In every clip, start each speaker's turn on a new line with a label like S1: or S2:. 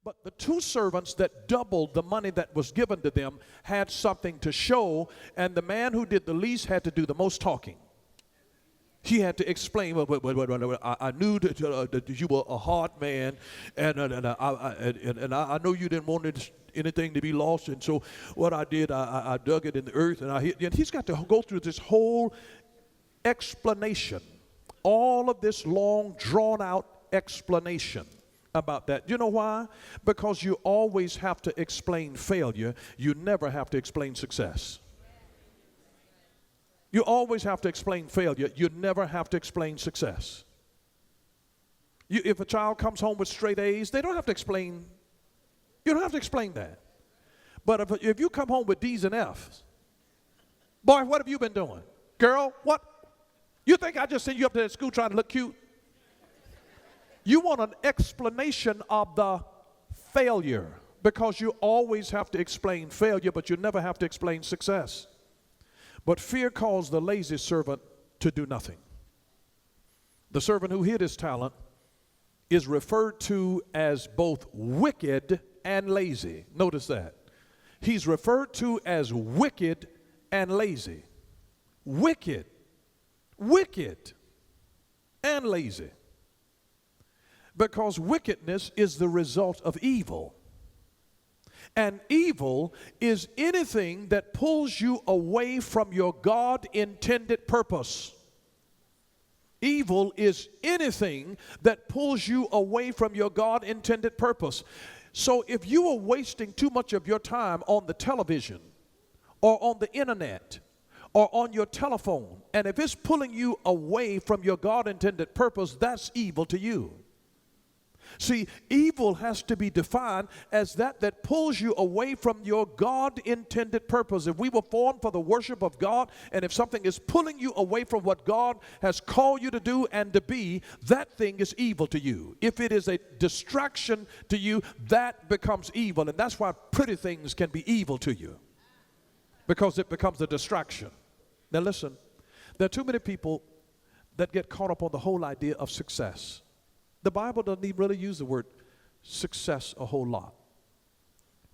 S1: But the two servants that doubled the money that was given to them had something to show, and the man who did the least had to do the most talking. He had to explain, I knew that you were a hard man, and I know you didn't want anything to be lost, and so what I did, I dug it in the earth, and he's got to go through this whole explanation, all of this long, drawn-out explanation about that. You know why? Because you always have to explain failure. You never have to explain success. You always have to explain failure. You never have to explain success. If a child comes home with straight A's, they don't have to explain. You don't have to explain that. But if you come home with D's and F's, boy, what have you been doing? Girl, what? You think I just sent you up to that school trying to look cute? You want an explanation of the failure, because you always have to explain failure, but you never have to explain success. But fear caused the lazy servant to do nothing. The servant who hid his talent is referred to as both wicked and lazy. Notice that. He's referred to as wicked and lazy. Wicked, wicked, and lazy. Because wickedness is the result of evil. And evil is anything that pulls you away from your God-intended purpose. Evil is anything that pulls you away from your God-intended purpose. So if you are wasting too much of your time on the television or on the internet or on your telephone, and if it's pulling you away from your God-intended purpose, that's evil to you. See, evil has to be defined as that pulls you away from your God-intended purpose. If we were formed for the worship of God, and if something is pulling you away from what God has called you to do and to be, that thing is evil to you. If it is a distraction to you, that becomes evil. And that's why pretty things can be evil to you, because it becomes a distraction. Now listen, there are too many people that get caught up on the whole idea of success. The Bible doesn't even really use the word success a whole lot.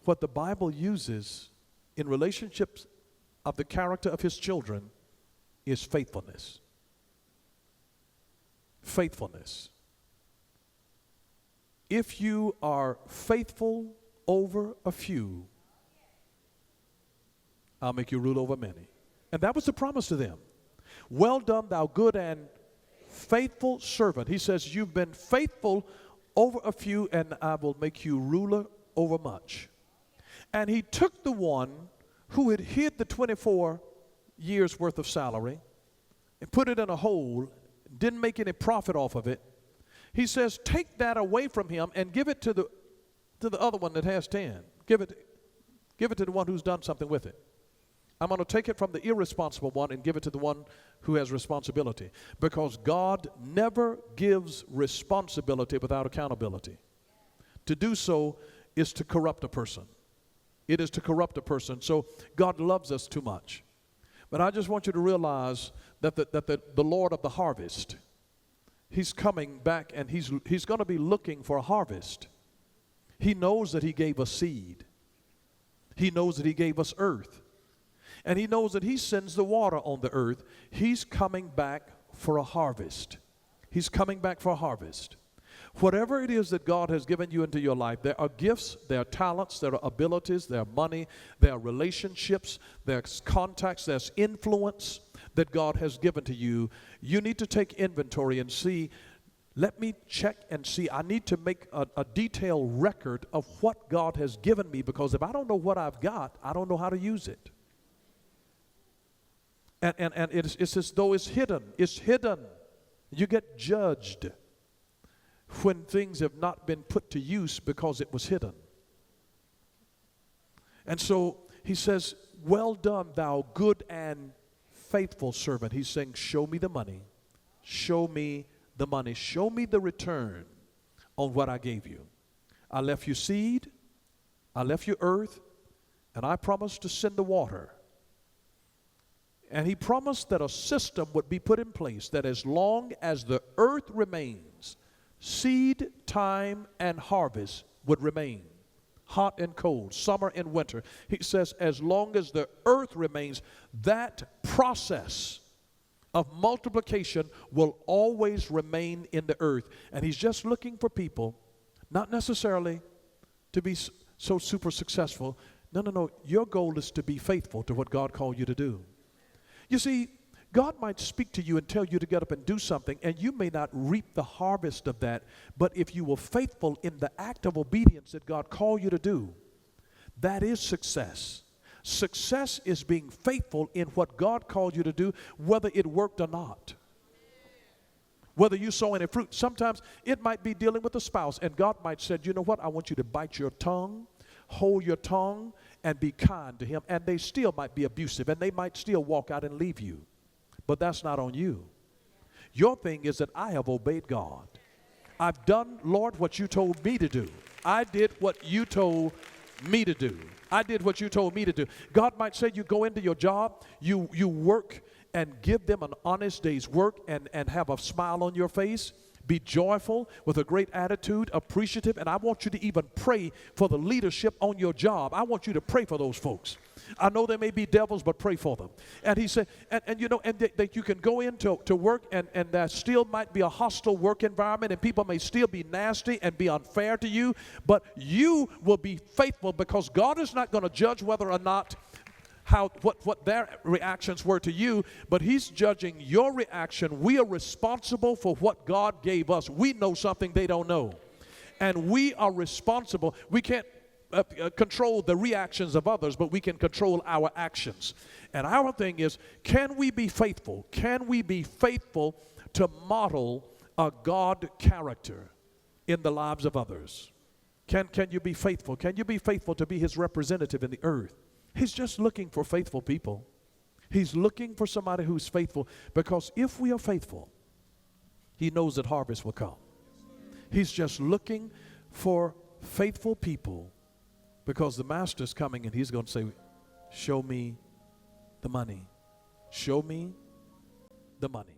S1: What the Bible uses in relationships of the character of his children is faithfulness. Faithfulness. If you are faithful over a few, I'll make you rule over many. And that was the promise to them. Well done, thou good and faithful servant. He says, you've been faithful over a few, and I will make you ruler over much. And he took the one who had hid the 24 years worth of salary and put it in a hole, didn't make any profit off of it. He says, take that away from him and give it to the other one that has 10. Give it to the one who's done something with it. I'm going to take it from the irresponsible one and give it to the one who has responsibility. Because God never gives responsibility without accountability. To do so is to corrupt a person. It is to corrupt a person. So God loves us too much. But I just want you to realize that the Lord of the harvest, he's coming back, and he's going to be looking for a harvest. He knows that he gave us seed. He knows that he gave us earth. And he knows that he sends the water on the earth. He's coming back for a harvest. He's coming back for a harvest. Whatever it is that God has given you into your life, there are gifts, there are talents, there are abilities, there are money, there are relationships, there's contacts, there's influence that God has given to you. You need to take inventory and see, let me check and see. I need to make a detailed record of what God has given me, because if I don't know what I've got, I don't know how to use it. And it's as though it's hidden. It's hidden. You get judged when things have not been put to use because it was hidden. And so he says, well done, thou good and faithful servant. He's saying, show me the money. Show me the money. Show me the return on what I gave you. I left you seed. I left you earth. And I promised to send the water. And he promised that a system would be put in place that as long as the earth remains, seed, time, and harvest, would remain, hot and cold, summer and winter. He says, as long as the earth remains, that process of multiplication will always remain in the earth. And he's just looking for people, not necessarily to be so super successful. No. Your goal is to be faithful to what God called you to do. You see, God might speak to you and tell you to get up and do something, and you may not reap the harvest of that. But if you were faithful in the act of obedience that God called you to do, that is success. Success is being faithful in what God called you to do, whether it worked or not. Whether you sow any fruit. Sometimes it might be dealing with a spouse, and God might say, you know what, I want you to bite your tongue, hold your tongue, and be kind to him. And they still might be abusive, and they might still walk out and leave you. But that's not on you. Your thing is that I have obeyed God. I've done, Lord, what you told me to do. I did what you told me to do. I did what you told me to do. God might say you go into your job, you work and give them an honest day's work and have a smile on your face. Be joyful with a great attitude, appreciative, and I want you to even pray for the leadership on your job. I want you to pray for those folks. I know they may be devils, but pray for them. And he said, and you know, and that you can go into work, and there still might be a hostile work environment, and people may still be nasty and be unfair to you, but you will be faithful, because God is not going to judge whether or not what their reactions were to you, but he's judging your reaction. We are responsible for what God gave us. We know something they don't know, and we are responsible. We can't control the reactions of others, but we can control our actions. And our thing is, can we be faithful? Can we be faithful to model a God character in the lives of others? Can you be faithful? Can you be faithful to be his representative in the earth? He's just looking for faithful people. He's looking for somebody who's faithful, because if we are faithful, he knows that harvest will come. He's just looking for faithful people, because the master's coming and he's going to say, show me the money. Show me the money.